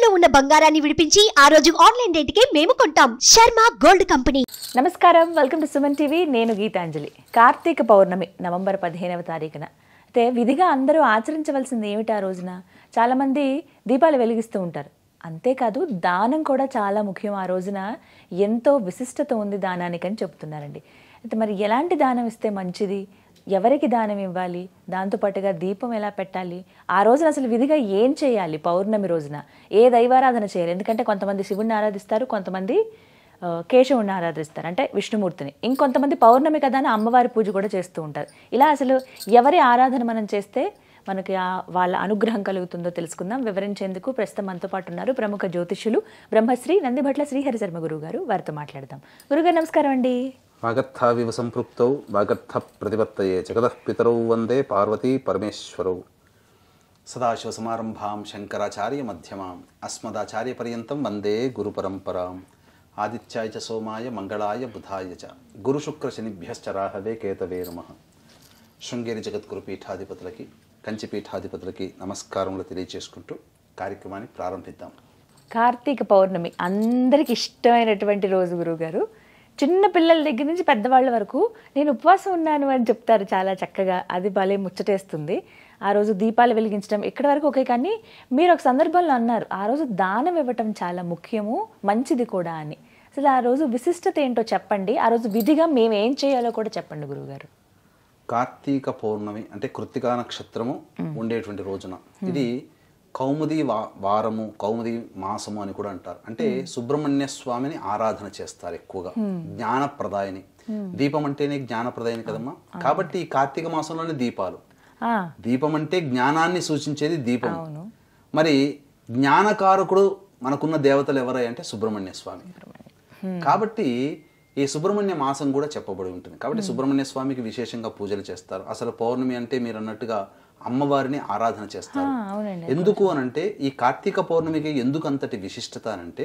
తాకట్టులో ఉన్న బంగారాన్ని విడిపించి ఆ రోజు ఆన్లైన్ రేటుకే మేము కొంటాం. Sharma gold company. నమస్కారం, వెల్కమ్ టు సుమన్ టీవీ. నేను గీతాంజలి. కార్తీక పౌర్ణమి నవంబర్ 15వ తారీఖున అయితే విధిగా అందరూ ఆచరించవలసింది ఏమిటి? ఆ రోజున చాలామంది దీపాలు వెలిగిస్తూ ఉంటారు. అంతేకాదు దానం కూడా చాలా ముఖ్యం. ఆ రోజున ఎంతో విశిష్టత ఉంది దానానికి అని చెప్తున్నారండి. అయితే మరి ఎలాంటి దానం ఇస్తే మంచిది, ఎవరికి దానం ఇవ్వాలి, దాంతోపాటుగా దీపం ఎలా పెట్టాలి, ఆ రోజున అసలు విధిగా ఏం చేయాలి, పౌర్ణమి రోజున ఏ దైవారాధన చేయాలి? ఎందుకంటే కొంతమంది శివుణ్ణి ఆరాధిస్తారు, కొంతమంది కేశవుణ్ణి ఆరాధిస్తారు, అంటే విష్ణుమూర్తిని. ఇంకొంతమంది పౌర్ణమి కదా అని అమ్మవారి పూజ కూడా చేస్తూ ఉంటారు. ఇలా అసలు ఎవరి ఆరాధన మనం చేస్తే మనకి వాళ్ళ అనుగ్రహం కలుగుతుందో తెలుసుకుందాం. వివరించేందుకు ప్రస్తుతం మనతో పాటు ఉన్నారు ప్రముఖ జ్యోతిష్యులు బ్రహ్మశ్రీ నందిభట్ల శ్రీహరి శర్మ గురువు గారు. వారితో మాట్లాడదాం. గురుగారు నమస్కారం అండి. వాగర్థావివ సంపృక్తౌ వాగర్థ ప్రతిపత్తయే జగతః పితరౌ వందే పార్వతీ పరమేశ్వరౌ. సదాశివసమారంభాం శంకరాచార్య మధ్యమాం అస్మదాచార్య పర్యంతం వందే గురు పరంపరాం. ఆదిత్యాయ చ సోమాయ మంగళాయ బుధాయ చ గురుశుక్ర శనిభ్యశ్చ రాహవే కేతవే నమః. శృంగేరి జగద్గురు పీఠాధిపతులకి, కంచి పీఠాధిపతులకి నమస్కారములు తెలియజేసుకుంటూ కార్యక్రమాన్ని ప్రారంభిద్దాం. కార్తీక పౌర్ణమి అందరికి ఇష్టమైనటువంటి రోజు గురువుగారు. చిన్న పిల్లల దగ్గర నుంచి పెద్దవాళ్ళ వరకు నేను ఉపవాసం ఉన్నాను అని చెప్తారు చాలా చక్కగా. అది భలే ముచ్చటేస్తుంది. ఆ రోజు దీపాలు వెలిగించడం ఇక్కడ వరకు ఓకే, కానీ మీరు ఒక సందర్భంలో అన్నారు ఆ రోజు దానం ఇవ్వటం చాలా ముఖ్యము, మంచిది కూడా అని. అసలు ఆ రోజు విశిష్టత ఏంటో చెప్పండి. ఆ రోజు విధిగా మేము ఏం చేయాలో కూడా చెప్పండి గురువుగారు. కార్తీక పౌర్ణమి అంటే కృత్తికా నక్షత్రము ఉండేటువంటి రోజున ఇది కౌముది వారము, కౌముది మాసము అని కూడా అంటారు. అంటే సుబ్రహ్మణ్య స్వామిని ఆరాధన చేస్తారు ఎక్కువగా. జ్ఞానప్రదాయని, దీపం అంటేనే జ్ఞానప్రదాయని కదమ్మా. కాబట్టి ఈ కార్తీక మాసంలోనే దీపాలు. దీపం అంటే జ్ఞానాన్ని సూచించేది దీపం. మరి జ్ఞానకారకుడు మనకున్న దేవతలు ఎవరై అంటే సుబ్రహ్మణ్య స్వామి. కాబట్టి ఈ సుబ్రహ్మణ్య మాసం కూడా చెప్పబడి ఉంటుంది. కాబట్టి సుబ్రహ్మణ్య స్వామికి విశేషంగా పూజలు చేస్తారు. అసలు పౌర్ణమి అంటే మీరు అన్నట్టుగా అమ్మవారిని ఆరాధన చేస్తారు. ఎందుకు అనంటే ఈ కార్తీక పౌర్ణమికి ఎందుకు అంతటి విశిష్టత అనంటే,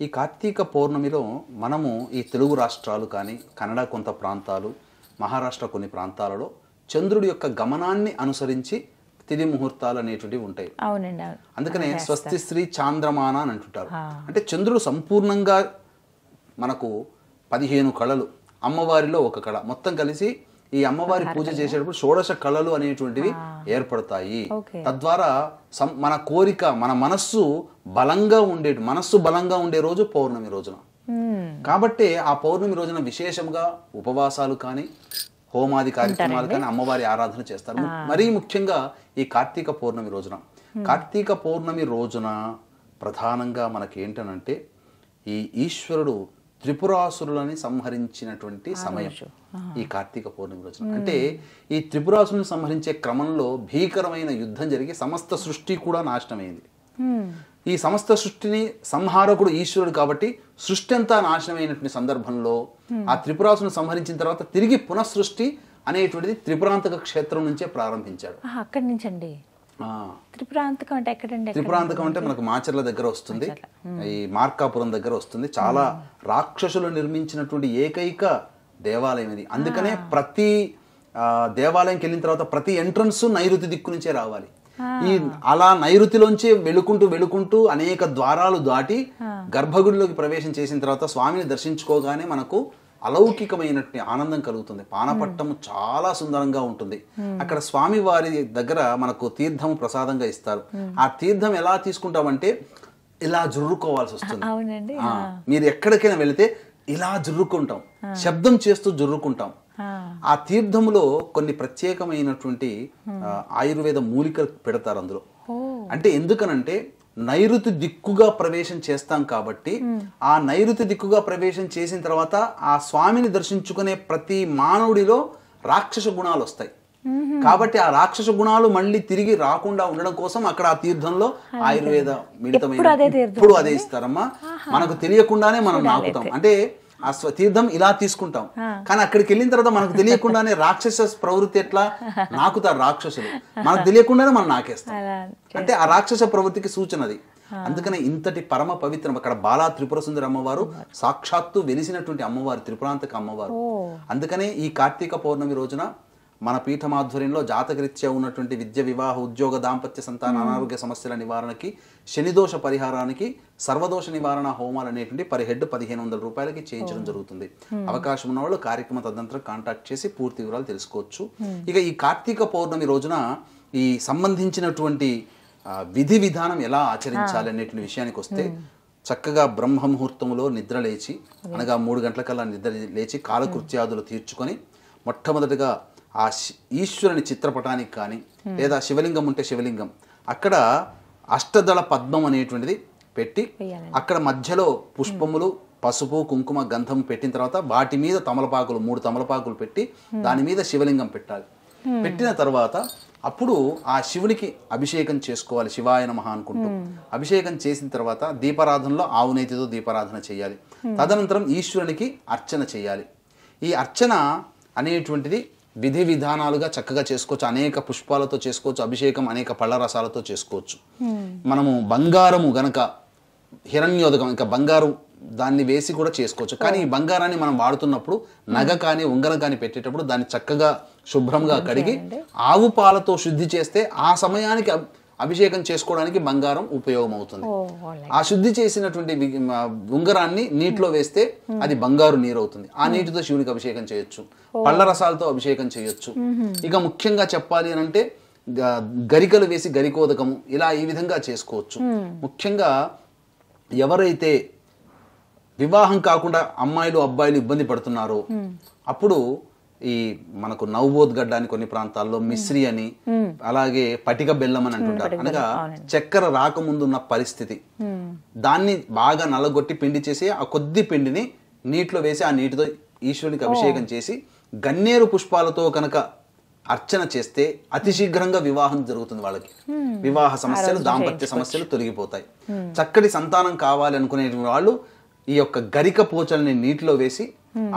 ఈ కార్తీక పౌర్ణమిలో మనము ఈ తెలుగు రాష్ట్రాలు కానీ, కన్నడ కొంత ప్రాంతాలు, మహారాష్ట్ర కొన్ని ప్రాంతాలలో చంద్రుడి యొక్క గమనాన్ని అనుసరించి తిథి ముహూర్తాలు అనేటువంటివి ఉంటాయి. అందుకనే స్వస్తి శ్రీ చాంద్రమాన అని అంటుంటారు. అంటే చంద్రుడు సంపూర్ణంగా మనకు 15 కళలు, అమ్మవారిలో ఒక కళ, మొత్తం కలిసి ఈ అమ్మవారి పూజ చేసేటప్పుడు షోడశ కళలు అనేటువంటివి ఏర్పడతాయి. తద్వారా మన కోరిక, మన మనస్సు బలంగా ఉండే రోజు పౌర్ణమి రోజున. కాబట్టి ఆ పౌర్ణమి రోజున విశేషంగా ఉపవాసాలు కానీ, హోమాది కార్యక్రమాలు కానీ, అమ్మవారి ఆరాధన చేస్తారు. మరీ ముఖ్యంగా ఈ కార్తీక పౌర్ణమి రోజున. కార్తీక పౌర్ణమి రోజున ప్రధానంగా మనకి ఏంటనంటే ఈ ఈశ్వరుడు త్రిపురాసురులని సంహరించినటువంటి సమయం ఈ కార్తీక పౌర్ణమి రోజున. అంటే ఈ త్రిపురాసురుని సంహరించే క్రమంలో భీకరమైన యుద్ధం జరిగి సమస్త సృష్టి కూడా నాశనమైంది. ఈ సమస్త సృష్టిని సంహారకుడు ఈశ్వరుడు కాబట్టి సృష్టి అంతా నాశనమైనటువంటి సందర్భంలో ఆ త్రిపురాసురుని సంహరించిన తర్వాత తిరిగి పునఃసృష్టి అనేటువంటిది త్రిపురాంతక క్షేత్రం నుంచే ప్రారంభించాడు. అక్కడి నుంచండి. త్రిపురాంతకం అంటే ఎక్కడండి? త్రిపురాంతకం అంటే మనకు మాచర్ల దగ్గర వస్తుంది, ఈ మార్కాపురం దగ్గర వస్తుంది. చాలా రాక్షసులు నిర్మించినటువంటి ఏకైక దేవాలయం ఇది. అందుకనే ప్రతి దేవాలయంకి వెళ్ళిన తర్వాత ప్రతి ఎంట్రన్స్ నైరుతి దిక్కు నుంచే రావాలి. ఈ అలా నైరుతిలోంచి వెళుకుంటూ అనేక ద్వారాలు దాటి గర్భగుడిలోకి ప్రవేశం చేసిన తర్వాత స్వామిని దర్శించుకోగానే మనకు అలౌకికమైనటువంటి ఆనందం కలుగుతుంది. పానపట్టము చాలా సుందరంగా ఉంటుంది. అక్కడ స్వామి వారి దగ్గర మనకు తీర్థము ప్రసాదంగా ఇస్తారు. ఆ తీర్థం ఎలా తీసుకుంటామంటే ఇలా జుర్రుకోవాల్సి వస్తుంది. మీరు ఎక్కడికైనా వెళితే ఇలా జుర్రుకుంటాం, శబ్దం చేస్తూ జుర్రుకుంటాం. ఆ తీర్థములో కొన్ని ప్రత్యేకమైనటువంటి ఆయుర్వేద మూలికలు పెడతారు అందులో. అంటే ఎందుకనంటే నైరుతి దిక్కుగా ప్రవేశం చేస్తాం కాబట్టి ఆ నైరుతి దిక్కుగా ప్రవేశం చేసిన తర్వాత ఆ స్వామిని దర్శించుకునే ప్రతి మానవుడిలో రాక్షస గుణాలు వస్తాయి. కాబట్టి ఆ రాక్షస గుణాలు మళ్ళీ తిరిగి రాకుండా ఉండడం కోసం అక్కడ ఆ తీర్థంలో ఆయుర్వేద మిళితమైన ఇప్పుడు అదే ఇస్తారమ్మా. మనకు తెలియకుండానే మనం నాకుతాం. అంటే ఆ తీర్థం ఇలా తీసుకుంటాం, కానీ అక్కడికి వెళ్ళిన తర్వాత మనకు తెలియకుండానే రాక్షస ప్రవృత్తి ఎట్లా నాకుతారు రాక్షసులు, మనకు తెలియకుండానే మనం నాకేస్తాం. అంటే ఆ రాక్షస ప్రవృత్తికి సూచన అది. అందుకనే ఇంతటి పరమ పవిత్రం అక్కడ బాలా త్రిపుర సుందరి అమ్మవారు సాక్షాత్తు వెలిసినటువంటి అమ్మవారు, త్రిపురాంతక అమ్మవారు. అందుకనే ఈ కార్తీక పౌర్ణమి రోజున మన పీఠమాధ్వర్యంలో జాతకరీత్యా ఉన్నటువంటి విద్య, వివాహ, ఉద్యోగ, దాంపత్య, సంతాన, అనారోగ్య సమస్యల నివారణకి, శనిదోష పరిహారానికి సర్వదోష నివారణ హోమాలు అనేటువంటి పర్ హెడ్ 1500 రూపాయలకి చేయించడం జరుగుతుంది. అవకాశం ఉన్న వాళ్ళు కార్యక్రమ తదనంతరం కాంటాక్ట్ చేసి పూర్తి వివరాలు తెలుసుకోవచ్చు. ఇక ఈ కార్తీక పౌర్ణమి రోజున ఈ సంబంధించినటువంటి విధి విధానం ఎలా ఆచరించాలి అనేటువంటి విషయానికి వస్తే, చక్కగా బ్రహ్మ ముహూర్తంలో నిద్ర లేచి, అనగా 3 గంటలకల్లా నిద్ర లేచి కాలకృత్యాదులు తీర్చుకొని మొట్టమొదటిగా ఆ ఈశ్వరుని చిత్రపటానికి కానీ లేదా శివలింగం ఉంటే శివలింగం అక్కడ అష్టదళ పద్మం అనేటువంటిది పెట్టి అక్కడ మధ్యలో పుష్పములు, పసుపు, కుంకుమ, గంధం పెట్టిన తర్వాత వాటి మీద తమలపాకులు 3 తమలపాకులు పెట్టి దాని మీద శివలింగం పెట్టాలి. పెట్టిన తర్వాత అప్పుడు ఆ శివునికి అభిషేకం చేసుకోవాలి, శివాయ నమః అనుకుంటూ. అభిషేకం చేసిన తర్వాత దీపారాధనలో ఆవు నేతితో దీపారాధన చేయాలి. తదనంతరం ఈశ్వరునికి అర్చన చేయాలి. ఈ అర్చన అనేటువంటిది విధి విధానాలుగా చక్కగా చేసుకోవచ్చు. అనేక పుష్పాలతో చేసుకోవచ్చు, అభిషేకం అనేక పళ్ళ రసాలతో చేసుకోవచ్చు. మనము బంగారము గనక హిరణ్యోదకం ఇంకా బంగారు దాన్ని వేసి కూడా చేసుకోవచ్చు. కానీ ఈ బంగారాన్ని మనం వాడుతున్నప్పుడు నగ కానీ ఉంగరం కానీ పెట్టేటప్పుడు దాన్ని చక్కగా శుభ్రంగా కడిగి ఆవు పాలతో శుద్ధి చేస్తే ఆ సమయానికి అభిషేకం చేసుకోవడానికి బంగారం ఉపయోగం అవుతుంది. ఆ శుద్ధి చేసినటువంటి ఉంగరాన్ని నీటిలో వేస్తే అది బంగారు నీరు అవుతుంది. ఆ నీటితో శివునికి అభిషేకం చేయొచ్చు, పళ్ళ రసాలతో అభిషేకం చేయొచ్చు. ఇక ముఖ్యంగా చెప్పాలి అని అంటే గరికలు వేసి గరికోదకము ఇలా ఈ విధంగా చేసుకోవచ్చు. ముఖ్యంగా ఎవరైతే వివాహం కాకుండా అమ్మాయిలు అబ్బాయిలు ఇబ్బంది పడుతున్నారో అప్పుడు ఈ మనకు నవబోధ్ అని కొన్ని ప్రాంతాల్లో మిశ్రి అని, అలాగే పటిక బెల్లం అని అంటుంటారు. అనగా చక్కెర రాకముందున్న పరిస్థితి, దాన్ని బాగా నల్లగొట్టి పిండి చేసి ఆ కొద్ది పిండిని నీటిలో వేసి ఆ నీటితో ఈశ్వరునికి అభిషేకం చేసి గన్నేరు పుష్పాలతో కనుక అర్చన చేస్తే అతి శీఘ్రంగా వివాహం జరుగుతుంది. వాళ్ళకి వివాహ సమస్యలు, దాంపత్య సమస్యలు తొలగిపోతాయి. చక్కటి సంతానం కావాలి అనుకునే వాళ్ళు ఈ యొక్క గరిక పోచల్ని నీటిలో వేసి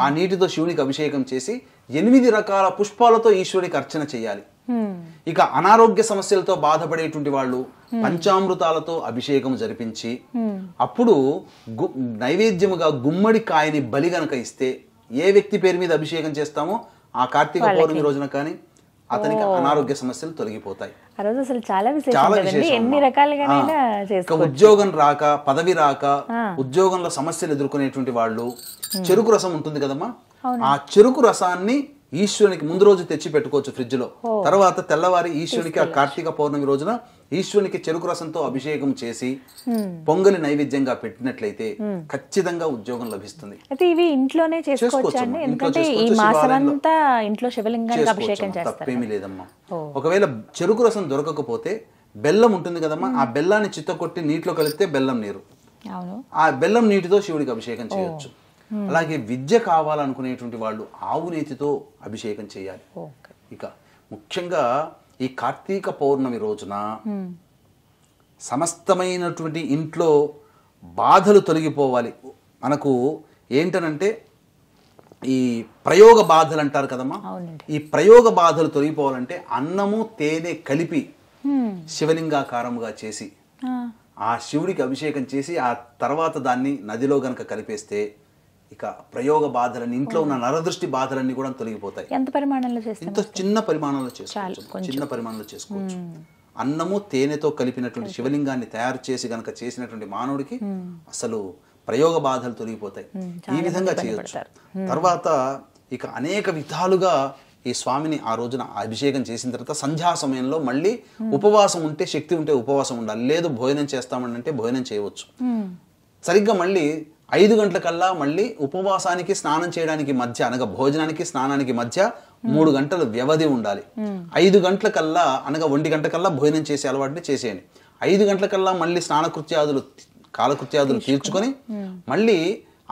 ఆ నీటితో శివునికి అభిషేకం చేసి 8 రకాల పుష్పాలతో ఈశ్వరునికి అర్చన చేయాలి. ఇక అనారోగ్య సమస్యలతో బాధపడేటువంటి వాళ్ళు పంచామృతాలతో అభిషేకం జరిపించి అప్పుడు నైవేద్యముగా గుమ్మడి కాయని బలి గనక ఇస్తే, ఏ వ్యక్తి పేరు మీద అభిషేకం చేస్తామో ఆ కార్తీక పౌర్ణమి రోజున కానీ అతనికి అనారోగ్య సమస్యలు తొలగిపోతాయి. చాలా విశేషం. ఉద్యోగం రాక, పదవి రాక, ఉద్యోగంలో సమస్యలు ఎదుర్కొనేటువంటి వాళ్ళు చెరుకు రసం ఉంటుంది కదమ్మా, ఆ చెరుకు రసాన్ని ఈశ్వరునికి ముందు రోజు తెచ్చి పెట్టుకోవచ్చు ఫ్రిడ్జ్ లో. తర్వాత తెల్లవారి ఈశ్వరునికి ఆ కార్తీక పౌర్ణమి రోజున ఈశ్వరునికి చెరుకు రసంతో అభిషేకం చేసి పొంగలి నైవేద్యంగా పెట్టినట్లయితే ఖచ్చితంగా ఉద్యోగం లభిస్తుంది. అయితే ఇవి ఇంట్లోనే చేసుకోవచ్చు, తప్పేమీ లేదమ్మా. ఒకవేళ చెరుకు రసం దొరకకపోతే బెల్లం ఉంటుంది కదమ్మా, ఆ బెల్లాన్ని చిత్తకొట్టి నీటిలో కలిపితే బెల్లం నీరు, ఆ బెల్లం నీటితో శివుడికి అభిషేకం చేయొచ్చు. అలాగే విద్య కావాలనుకునేటువంటి వాళ్ళు ఆవు నేతితో అభిషేకం చేయాలి. ఇక ముఖ్యంగా ఈ కార్తీక పౌర్ణమి రోజున సమస్తమైనటువంటి ఇంట్లో బాధలు తొలగిపోవాలి. మనకు ఏంటనంటే ఈ ప్రయోగ బాధలు అంటారు కదమ్మా, ఈ ప్రయోగ బాధలు తొలగిపోవాలంటే అన్నము తేనె కలిపి శివలింగాకారముగా చేసి ఆ శివుడికి అభిషేకం చేసి ఆ తర్వాత దాన్ని నదిలో గనక కలిపేస్తే ఇక ప్రయోగ బాధలన్నీ, ఇంట్లో ఉన్న నరదృష్టి బాధలన్నీ కూడా తొలగిపోతాయి. ఎంత పరిమాణంలో చేస్తారు? ఇంత చిన్న పరిమాణంలో చేసుకోవచ్చు. అన్నము తేనెతో కలిపినటువంటి శివలింగాన్ని తయారు చేసి గనక చేసినటువంటి మానవుడికి అసలు ప్రయోగ బాధలు తొలగిపోతాయి. ఈ విధంగా చేయొచ్చు. తర్వాత ఇక అనేక విధాలుగా ఈ స్వామిని ఆ రోజున అభిషేకం చేసిన తర్వాత సంధ్యా సమయంలో మళ్ళీ ఉపవాసం ఉంటే, శక్తి ఉంటే ఉపవాసం ఉండాలి. లేదు భోజనం చేస్తామంటే భోజనం చేయవచ్చు. సరిగ్గా మళ్ళీ 5 గంటలకల్లా మళ్ళీ ఉపవాసానికి స్నానం చేయడానికి మధ్య, అనగా భోజనానికి స్నానానికి మధ్య 3 గంటల వ్యవధి ఉండాలి. 5 గంటలకల్లా అనగా 1 గంటకల్లా భోజనం చేసే అలవాటుని చేసేయండి. 5 గంటలకల్లా మళ్ళీ కాలకృత్యాదులు తీర్చుకొని మళ్ళీ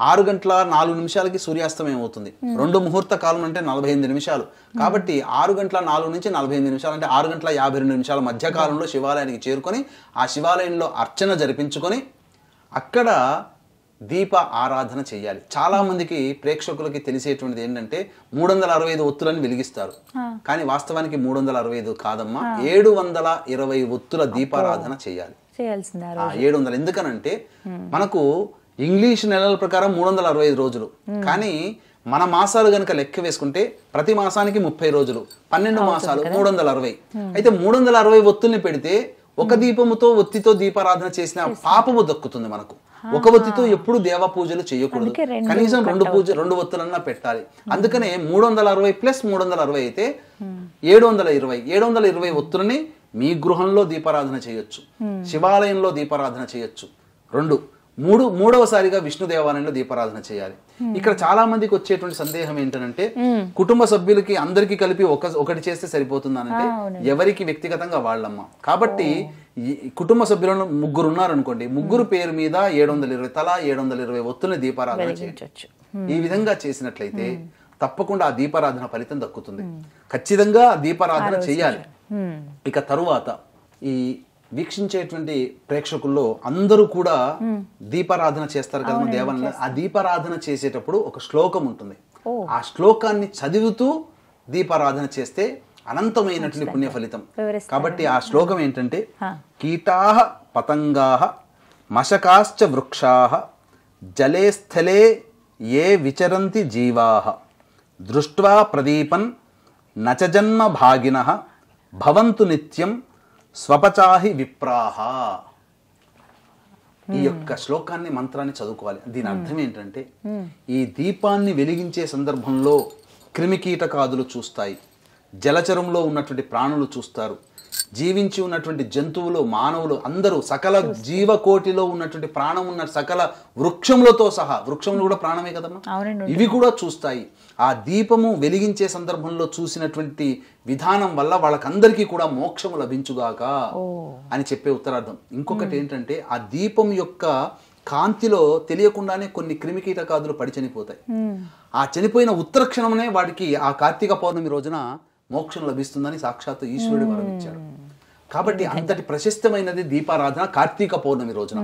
6 గంటల 4 నిమిషాలకి సూర్యాస్తమయం అవుతుంది. 2 ముహూర్త కాలం అంటే 48 నిమిషాలు. కాబట్టి 6 గంటల 4 నుంచి 48 నిమిషాలు అంటే 6 గంటల 52 నిమిషాల మధ్య కాలంలో శివాలయానికి చేరుకొని ఆ శివాలయంలో అర్చన జరిపించుకొని అక్కడ దీప ఆరాధన చేయాలి. చాలా మందికి ప్రేక్షకులకి తెలిసేటువంటిది ఏంటంటే 365 ఒత్తులను వెలిగిస్తారు. కానీ వాస్తవానికి 365 కాదమ్మా, 720 ఒత్తుల దీపారాధన చేయాలి. 700. ఎందుకనంటే మనకు ఇంగ్లీష్ నెలల ప్రకారం 365 రోజులు, కానీ మన మాసాలు గనుక లెక్క వేసుకుంటే ప్రతి మాసానికి 30 రోజులు, 12 మాసాలు 360. అయితే 360 ఒత్తుల్ని పెడితే ఒక దీపముతో ఒత్తితో దీపారాధన చేసిన పాపము దక్కుతుంది మనకు. ఒక ఒత్తితో ఎప్పుడు దేవ పూజలు చేయకూడదు, కనీసం 2 ఒత్తులన్నా పెట్టాలి. అందుకనే 360 ప్లస్ 360 అయితే 720 ఒత్తులని మీ గృహంలో దీపారాధన చేయొచ్చు, శివాలయంలో దీపారాధన చేయొచ్చు. మూడవసారిగా విష్ణు దేవాలయంలో దీపారాధన చేయాలి. ఇక్కడ చాలా మందికి వచ్చేటువంటి సందేహం ఏంటంటే కుటుంబ సభ్యులకి అందరికి కలిపి ఒకటి చేస్తే సరిపోతుందనంటే ఎవరికి వ్యక్తిగతంగా వాళ్ళమ్మ. కాబట్టి కుటుంబ సభ్యులను 3 ఉన్నారనుకోండి, 3 పేరు మీద 720 తలా 720 ఒత్తుల్ని దీపారాధన చేయొచ్చు. ఈ విధంగా చేసినట్లయితే తప్పకుండా ఆ దీపారాధన ఫలితం దక్కుతుంది. ఖచ్చితంగా దీపారాధన చేయాలి. ఇక తరువాత ఈ వీక్షించేటువంటి ప్రేక్షకుల్లో అందరూ కూడా దీపారాధన చేస్తారు కదా దేవాలయంలో. ఆ దీపారాధన చేసేటప్పుడు ఒక శ్లోకం ఉంటుంది. ఆ శ్లోకాన్ని చదువుతూ దీపారాధన చేస్తే అనంతమైనటువంటి పుణ్య ఫలితం. కాబట్టి ఆ శ్లోకం ఏంటంటే కీటాః పతంగాః మశకాశ్చ వృక్షాః జలే స్థలే ఏ విచరంతి జీవాః దృష్ట్వా ప్రదీపన్ నచ జన్మ భాగినః భవంతు నిత్యం స్వపచాహి విప్రాహ. ఈ యొక్క శ్లోకాన్ని మంత్రాన్ని చదువుకోవాలి. దీని అర్థం ఏంటంటే ఈ దీపాన్ని వెలిగించే సందర్భంలో క్రిమికీటకాదులు చూస్తాయి, జలచరంలో ఉన్నటువంటి ప్రాణులు చూస్తారు, జీవించి ఉన్నటువంటి జంతువులు, మానవులు అందరూ, సకల జీవకోటిలో ఉన్నటువంటి ప్రాణం ఉన్న సకల వృక్షములతో సహా, వృక్షములు కూడా ప్రాణమే కదమ్మా, ఇవి కూడా చూస్తాయి. ఆ దీపము వెలిగించే సందర్భంలో చూసినటువంటి విధానం వల్ల వాళ్ళకందరికీ కూడా మోక్షము లభించుగాక అని చెప్పే ఉత్తరార్థం. ఇంకొకటి ఏంటంటే ఆ దీపం యొక్క కాంతిలో తెలియకుండానే కొన్ని క్రిమికీటకాదులు పడి చనిపోతాయి. ఆ చనిపోయిన ఉత్తర క్షణమునే వాడికి ఆ కార్తీక పౌర్ణమి రోజున మోక్షం లభిస్తుందని సాక్షాత్తు ఈశ్వరుడు వరమిచ్చాడు. కాబట్టి అంతటి ప్రశస్తమైనది దీపారాధన కార్తీక పౌర్ణమి రోజున.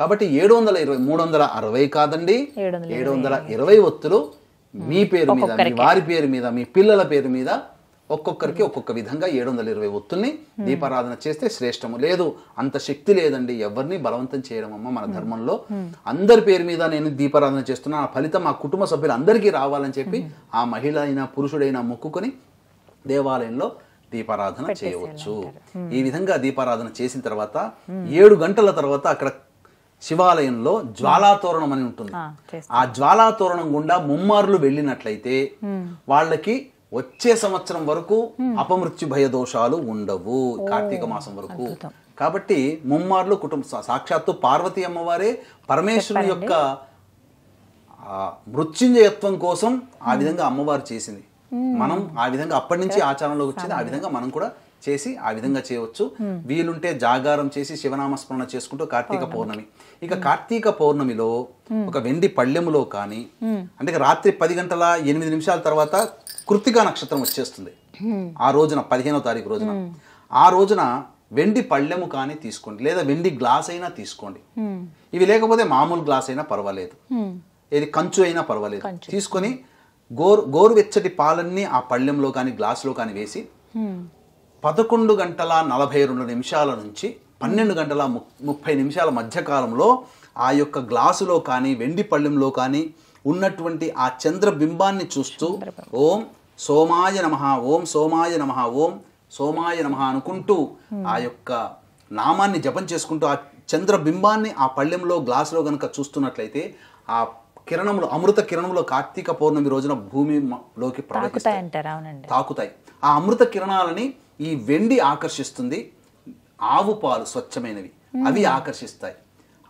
కాబట్టి 720 360 కాదండి, 720 ఒత్తులు మీ పేరు మీద, మీ వారి పేరు మీద, మీ పిల్లల పేరు మీద ఒక్కొక్కరికి ఒక్కొక్క విధంగా 720 ఒత్తుల్ని దీపారాధన చేస్తే శ్రేష్టము. లేదు అంత శక్తి లేదండి, ఎవరిని బలవంతం చేయడం అమ్మ మన ధర్మంలో, అందరి పేరు మీద నేను దీపారాధన చేస్తున్నా, ఆ ఫలితం ఆ కుటుంబ సభ్యులు అందరికీ రావాలని చెప్పి ఆ మహిళ అయినా పురుషుడైనా మొక్కుకొని దేవాలయంలో దీపారాధన చేయవచ్చు. ఈ విధంగా దీపారాధన చేసిన తర్వాత 7 గంటల తర్వాత అక్కడ శివాలయంలో జ్వాలాతోరణం అని ఉంటుంది. ఆ జ్వాలాతోరణం గుండా ముమ్మార్లు వెళ్ళినట్లయితే వాళ్ళకి వచ్చే సంవత్సరం వరకు అపమృత్యు భయ దోషాలు ఉండవు, కార్తీక మాసం వరకు. కాబట్టి ముమ్మార్లు సాక్షాత్తు పార్వతీ అమ్మవారే పరమేశ్వరుని యొక్క మృత్యుంజయత్వం కోసం ఆ విధంగా అమ్మవారు చేసింది. మనం ఆ విధంగా అప్పటి నుంచి ఆచారంలోకి వచ్చింది. ఆ విధంగా మనం కూడా చేసి ఆ విధంగా చేయవచ్చు. వీలుంటే జాగారం చేసి శివనామస్మరణ చేసుకుంటూ కార్తీక పౌర్ణమి. ఇక కార్తీక పౌర్ణమిలో ఒక వెండి పళ్ళెములో కానీ, అంటే రాత్రి 10 గంటల 8 నిమిషాల తర్వాత కృత్తికా నక్షత్రం వచ్చేస్తుంది. ఆ రోజున 15వ తారీఖు రోజున, ఆ రోజున వెండి పళ్ళెము కానీ తీసుకోండి, లేదా వెండి గ్లాస్ అయినా తీసుకోండి. ఇవి లేకపోతే మామూలు గ్లాస్ అయినా పర్వాలేదు, ఏది కంచు అయినా పర్వాలేదు. తీసుకొని గోరువెచ్చటి పాలన్నీ ఆ పళ్ళెంలో కానీ గ్లాసులో కానీ వేసి 11 గంటల 42 నిమిషాల నుంచి 12 గంటల 30 నిమిషాల మధ్యకాలంలో ఆ యొక్క గ్లాసులో కానీ వెండి పళ్ళెంలో కానీ ఉన్నటువంటి ఆ చంద్రబింబాన్ని చూస్తూ ఓం సోమాయ నమః, ఓం సోమాయ నమః, ఓం సోమాయ నమః అనుకుంటూ ఆ యొక్క నామాన్ని జపం చేసుకుంటూ ఆ చంద్రబింబాన్ని ఆ పళ్ళెంలో గ్లాసులో గనక చూస్తున్నట్లయితే ఆ కిరణములు, అమృత కిరణములు కార్తీక పౌర్ణమి రోజున భూమిలోకి తాకుతాయి. ఆ అమృత కిరణాలని ఈ వెండి ఆకర్షిస్తుంది. ఆవు పాలు స్వచ్ఛమైనవి అవి ఆకర్షిస్తాయి.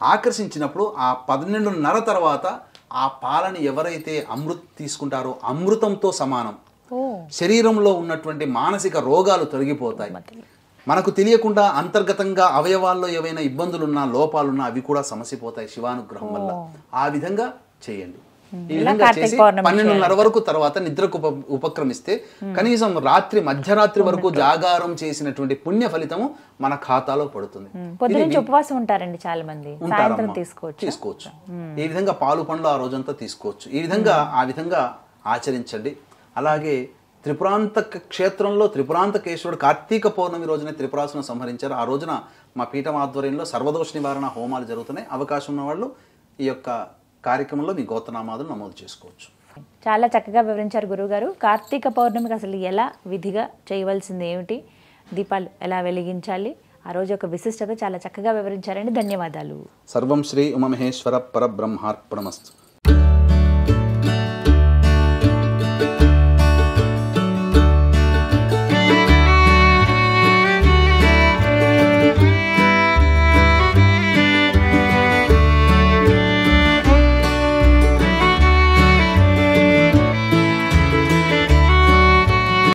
ఆకర్షించినప్పుడు ఆ 12:30 తర్వాత ఆ పాలని ఎవరైతే తీసుకుంటారో అమృతంతో సమానం. శరీరంలో ఉన్నటువంటి మానసిక రోగాలు తొలగిపోతాయి. మనకు తెలియకుండా అంతర్గతంగా అవయవాల్లో ఏవైనా ఇబ్బందులున్నా, లోపాలున్నా అవి కూడా సమసిపోతాయి శివానుగ్రహం వల్ల. ఆ విధంగా చేయండి. ఈ విధంగా చేసి 12:30 వరకు తర్వాత నిద్రకు ఉపక్రమిస్తే కనీసం మధ్యరాత్రి వరకు జాగారం చేసినటువంటి పుణ్య ఫలితము మన ఖాతాలో పడుతుంది. ఉపవాసం ఉంటారండి చాలా మంది, తీసుకోవచ్చు. ఈ విధంగా పాలు పండ్లు ఆ రోజంతా తీసుకోవచ్చు. ఈ విధంగా ఆ విధంగా ఆచరించండి. అలాగే త్రిపురాంతక క్షేత్రంలో త్రిపురాంతకేశ్వరుడు కార్తీక పౌర్ణమి రోజున త్రిపురాసును సంహరించారు. ఆ రోజున మా పీఠం ఆధ్వర్యంలో సర్వదోష నివారణ హోమాలు జరుగుతున్నాయి. అవకాశం ఉన్న వాళ్ళు ఈ యొక్క కార్యక్రమంలో మీ గోత్రనామాదులు నమోదు చేసుకోవచ్చు. చాలా చక్కగా వివరించారు గురువుగారు. కార్తీక పౌర్ణమికి అసలు ఎలా విధిగా చేయవలసింది ఏమిటి, దీపాలు ఎలా వెలిగించాలి, ఆ రోజు యొక్క విశిష్టత చాలా చక్కగా వివరించారండి. ధన్యవాదాలు. సర్వం శ్రీ ఉమామహేశ్వర పరబ్రహ్మార్పణమస్తు.